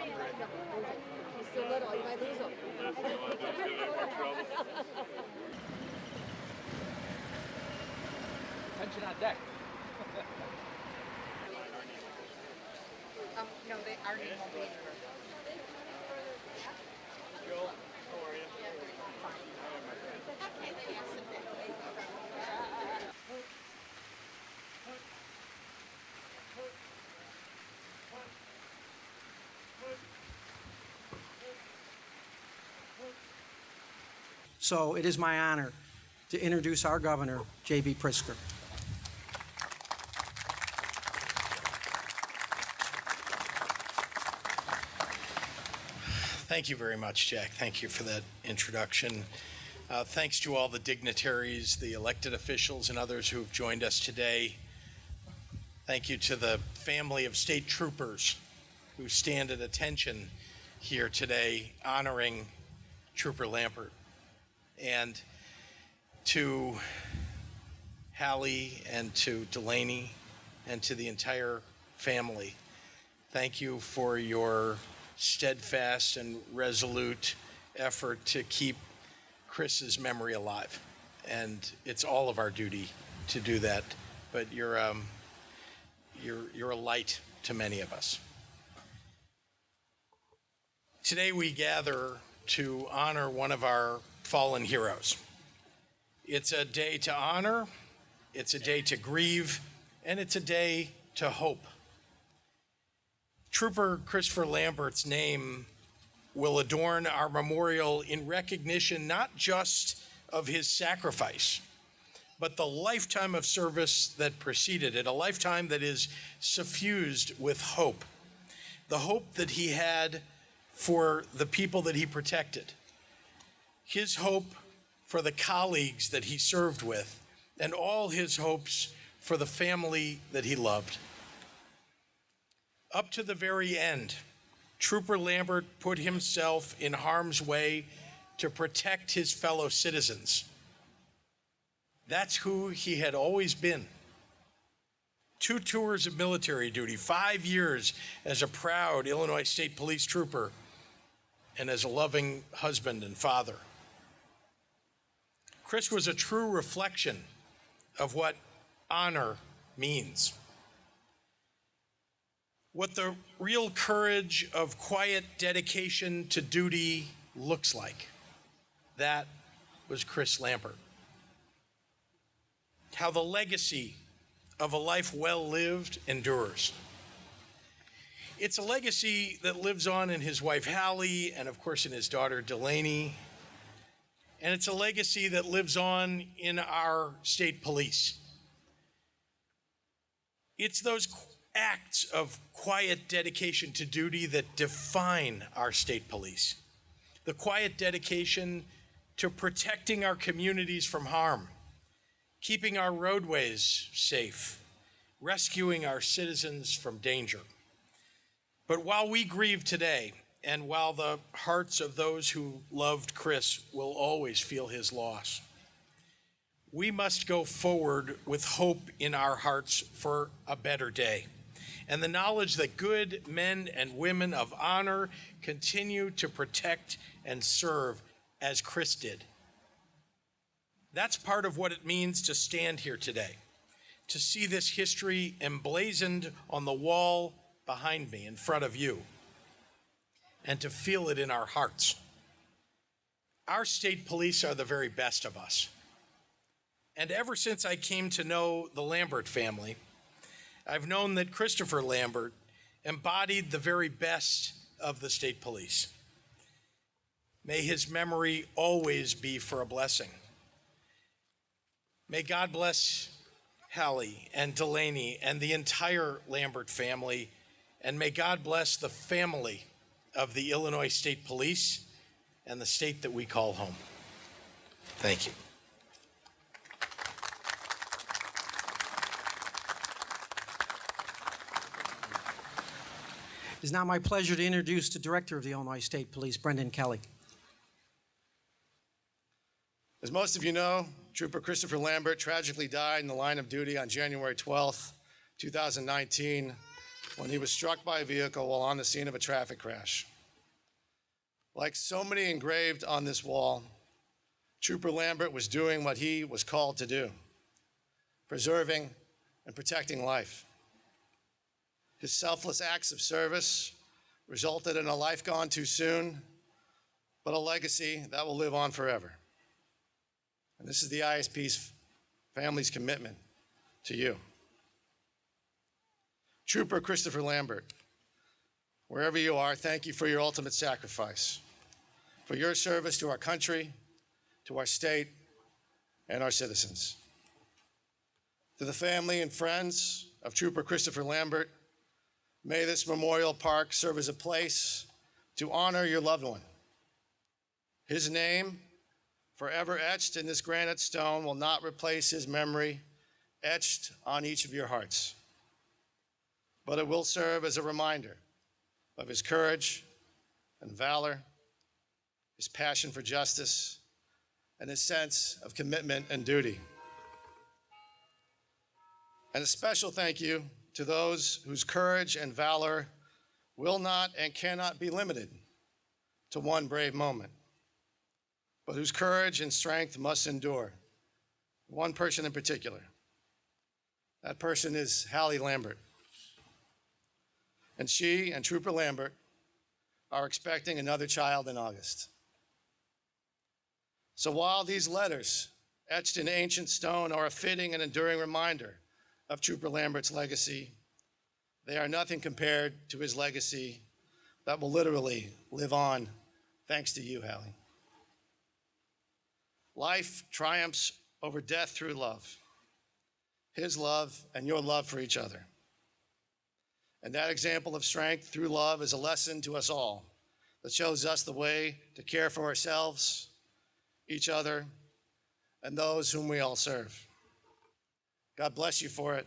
He's still little, you might lose him. Attention on deck. No, our name won't be anywhere. Joel, how are you? Okay, they asked if So it is my honor to introduce our governor, J.B. Pritzker. Thank you very much, Jack. Thank you for that introduction. Thanks to all the dignitaries, the elected officials, and others who have joined us today. Thank you to the family of state troopers who stand at attention here today honoring Trooper Lambert. And to Hallie and to Delaney and to the entire family, thank you for your steadfast and resolute effort to keep Chris's memory alive. And it's all of our duty to do that, but you're a light to many of us. Today we gather to honor one of our fallen heroes. It's a day to honor, it's a day to grieve, and it's a day to hope. Trooper Christopher Lambert's name will adorn our memorial in recognition not just of his sacrifice, but the lifetime of service that preceded it, a lifetime that is suffused with hope. The hope that he had for the people that he protected, his hope for the colleagues that he served with, and all his hopes for the family that he loved. Up to the very end, Trooper Lambert put himself in harm's way to protect his fellow citizens. That's who he had always been. 2 tours of military duty, 5 years as a proud Illinois State Police trooper, and as a loving husband and father. Chris was a true reflection of what honor means. What the real courage of quiet dedication to duty looks like. That was Chris Lambert. How the legacy of a life well lived endures. It's a legacy that lives on in his wife Hallie and of course in his daughter Delaney. And it's a legacy that lives on in our state police. It's those acts of quiet dedication to duty that define our state police. The quiet dedication to protecting our communities from harm, keeping our roadways safe, rescuing our citizens from danger. But while we grieve today, and while the hearts of those who loved Chris will always feel his loss, we must go forward with hope in our hearts for a better day, and the knowledge that good men and women of honor continue to protect and serve as Chris did. That's part of what it means to stand here today, to see this history emblazoned on the wall behind me in front of you, and to feel it in our hearts. Our state police are the very best of us. And ever since I came to know the Lambert family, I've known that Christopher Lambert embodied the very best of the state police. May his memory always be for a blessing. May God bless Hallie and Delaney and the entire Lambert family, and may God bless the family of the Illinois State Police and the state that we call home. Thank you. It is now my pleasure to introduce the Director of the Illinois State Police, Brendan Kelly. As most of you know, Trooper Christopher Lambert tragically died in the line of duty on January 12th, 2019, when he was struck by a vehicle while on the scene of a traffic crash. Like so many engraved on this wall, Trooper Lambert was doing what he was called to do, preserving and protecting life. His selfless acts of service resulted in a life gone too soon, but a legacy that will live on forever. And this is the ISP's family's commitment to you. Trooper Christopher Lambert, wherever you are, thank you for your ultimate sacrifice, for your service to our country, to our state, and our citizens. To the family and friends of Trooper Christopher Lambert, may this memorial park serve as a place to honor your loved one. His name, forever etched in this granite stone, will not replace his memory etched on each of your hearts, but it will serve as a reminder of his courage and valor, his passion for justice, and his sense of commitment and duty. And a special thank you to those whose courage and valor will not and cannot be limited to one brave moment, but whose courage and strength must endure. One person in particular. That person is Hallie Lambert. And she and Trooper Lambert are expecting another child in August. So while these letters, etched in ancient stone, are a fitting and enduring reminder of Trooper Lambert's legacy, they are nothing compared to his legacy that will literally live on thanks to you, Hallie. Life triumphs over death through love, his love and your love for each other. And that example of strength through love is a lesson to us all that shows us the way to care for ourselves, each other, and those whom we all serve. God bless you for it.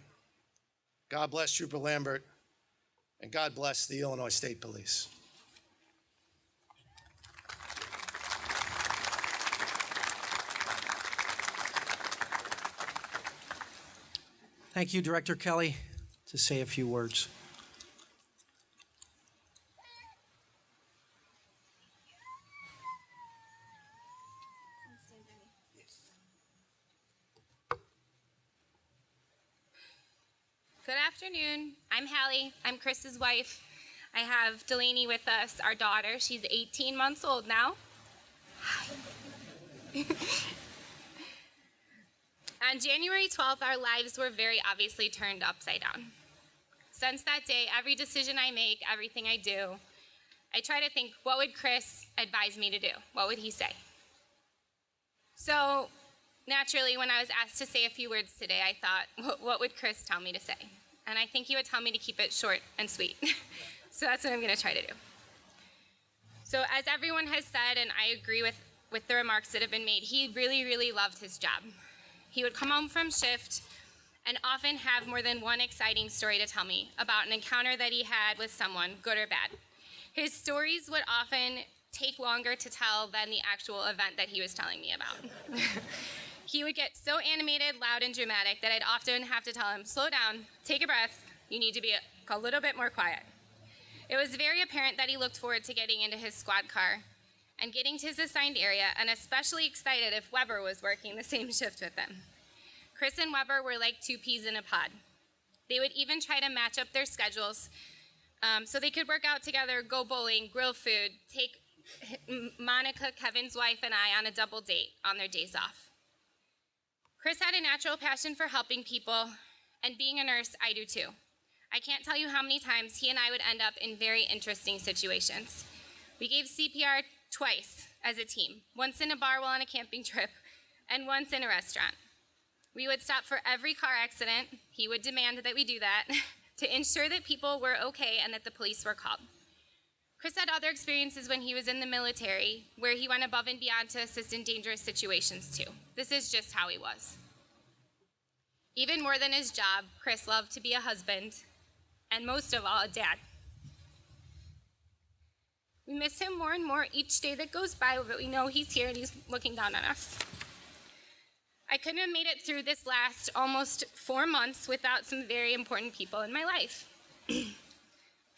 God bless Trooper Lambert, and God bless the Illinois State Police. Thank you, Director Kelly, to say a few words. Good afternoon. I'm Hallie. I'm Chris's wife. I have Delaney with us, our daughter. She's 18 months old now. Hi. On January 12th, our lives were very obviously turned upside down. Since that day, every decision I make, everything I do, I try to think, what would Chris advise me to do? What would he say? So naturally, when I was asked to say a few words today, I thought, what would Chris tell me to say? And I think he would tell me to keep it short and sweet. So that's what I'm going to try to do. So as everyone has said, and I agree with the remarks that have been made, he really, really loved his job. He would come home from shift and often have more than one exciting story to tell me about an encounter that he had with someone, good or bad. His stories would often take longer to tell than the actual event that he was telling me about. He would get so animated, loud, and dramatic that I'd often have to tell him, slow down, take a breath, you need to be a little bit more quiet. It was very apparent that he looked forward to getting into his squad car and getting to his assigned area, and especially excited if Weber was working the same shift with him. Chris and Weber were like two peas in a pod. They would even try to match up their schedules so they could work out together, go bowling, grill food, take Monica, Kevin's wife, and I on a double date on their days off. Chris had a natural passion for helping people, and being a nurse, I do too. I can't tell you how many times he and I would end up in very interesting situations. We gave CPR twice as a team, once in a bar while on a camping trip, and once in a restaurant. We would stop for every car accident. He would demand that we do that to ensure that people were okay and that the police were called. Chris had other experiences when he was in the military where he went above and beyond to assist in dangerous situations too. This is just how he was. Even more than his job, Chris loved to be a husband, and most of all, a dad. We miss him more and more each day that goes by, but we know he's here and he's looking down on us. I couldn't have made it through this last almost 4 months without some very important people in my life.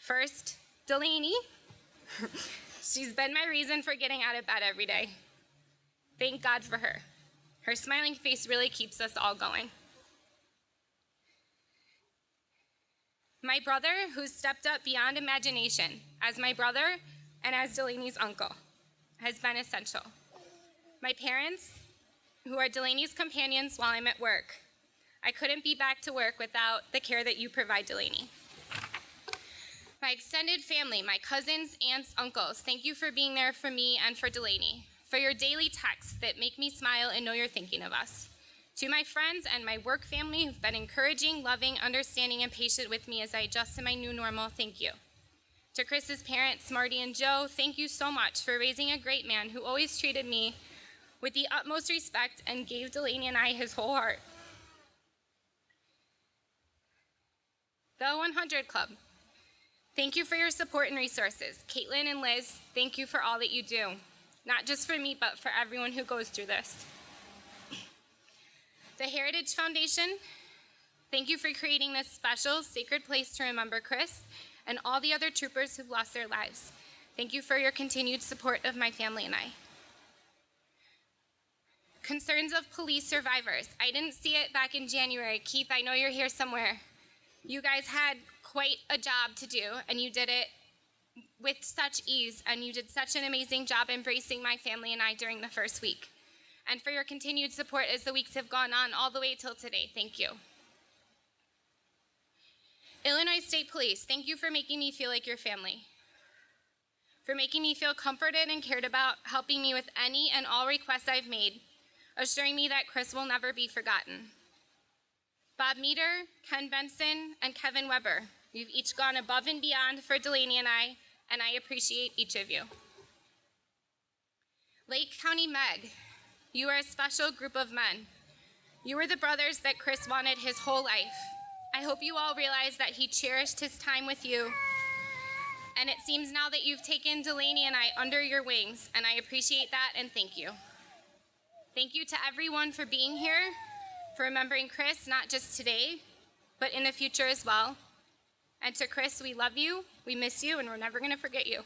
First, Delaney. She's been my reason for getting out of bed every day. Thank God for her. Her smiling face really keeps us all going. My brother, who's stepped up beyond imagination as my brother and as Delaney's uncle, has been essential. My parents, who are Delaney's companions while I'm at work. I couldn't be back to work without the care that you provide, Delaney. My extended family, my cousins, aunts, uncles, thank you for being there for me and for Delaney, for your daily texts that make me smile and know you're thinking of us. To my friends and my work family who've been encouraging, loving, understanding, and patient with me as I adjust to my new normal, thank you. To Chris's parents, Marty and Joe, thank you so much for raising a great man who always treated me with the utmost respect and gave Delaney and I his whole heart. The 100 Club, thank you for your support and resources. Caitlin and Liz, thank you for all that you do, not just for me, but for everyone who goes through this. The Heritage Foundation, thank you for creating this special, sacred place to remember Chris and all the other troopers who've lost their lives. Thank you for your continued support of my family and I. Concerns of police survivors. I didn't see it back in January. Keith, I know you're here somewhere. You guys had quite a job to do, and you did it with such ease, and you did such an amazing job embracing my family and I during the first week. And for your continued support as the weeks have gone on all the way till today. Thank you. Illinois State Police, thank you for making me feel like your family. For making me feel comforted and cared about, helping me with any and all requests I've made, assuring me that Chris will never be forgotten. Bob Meter, Ken Benson, and Kevin Weber, you've each gone above and beyond for Delaney and I appreciate each of you. Lake County Meg, you are a special group of men. You were the brothers that Chris wanted his whole life. I hope you all realize that he cherished his time with you. And it seems now that you've taken Delaney and I under your wings, and I appreciate that and thank you. Thank you to everyone for being here, for remembering Chris, not just today, but in the future as well. And to Chris, we love you, we miss you, and we're never gonna forget you.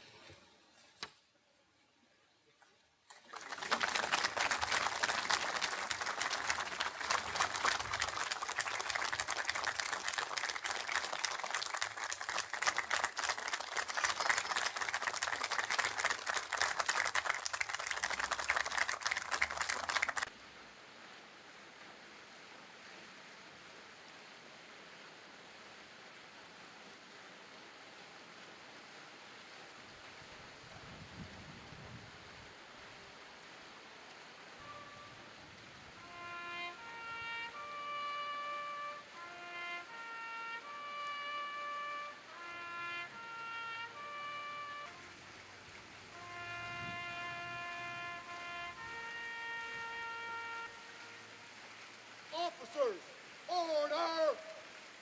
Officers, order!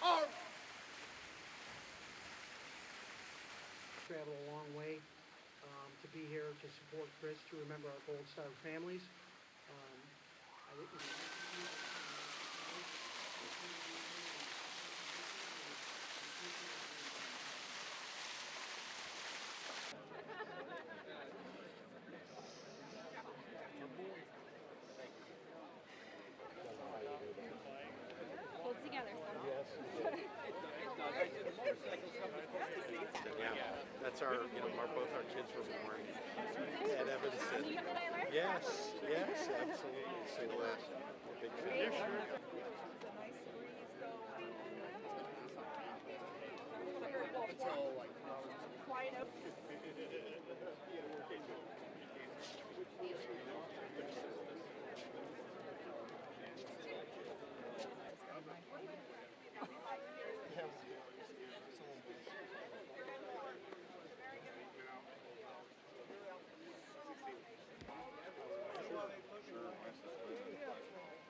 Arm! Travel a long way to be here to support Chris, to remember our Gold Star families. Hold together, son. Yeah, that's our, both our kids were born at Evanston. Yes, absolutely. So we're a big fan.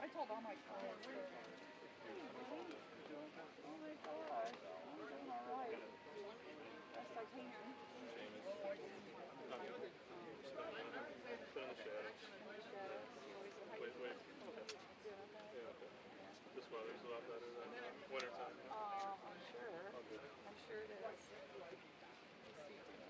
I told all my clients that. Oh my gosh, I'm doing all right. Best I can.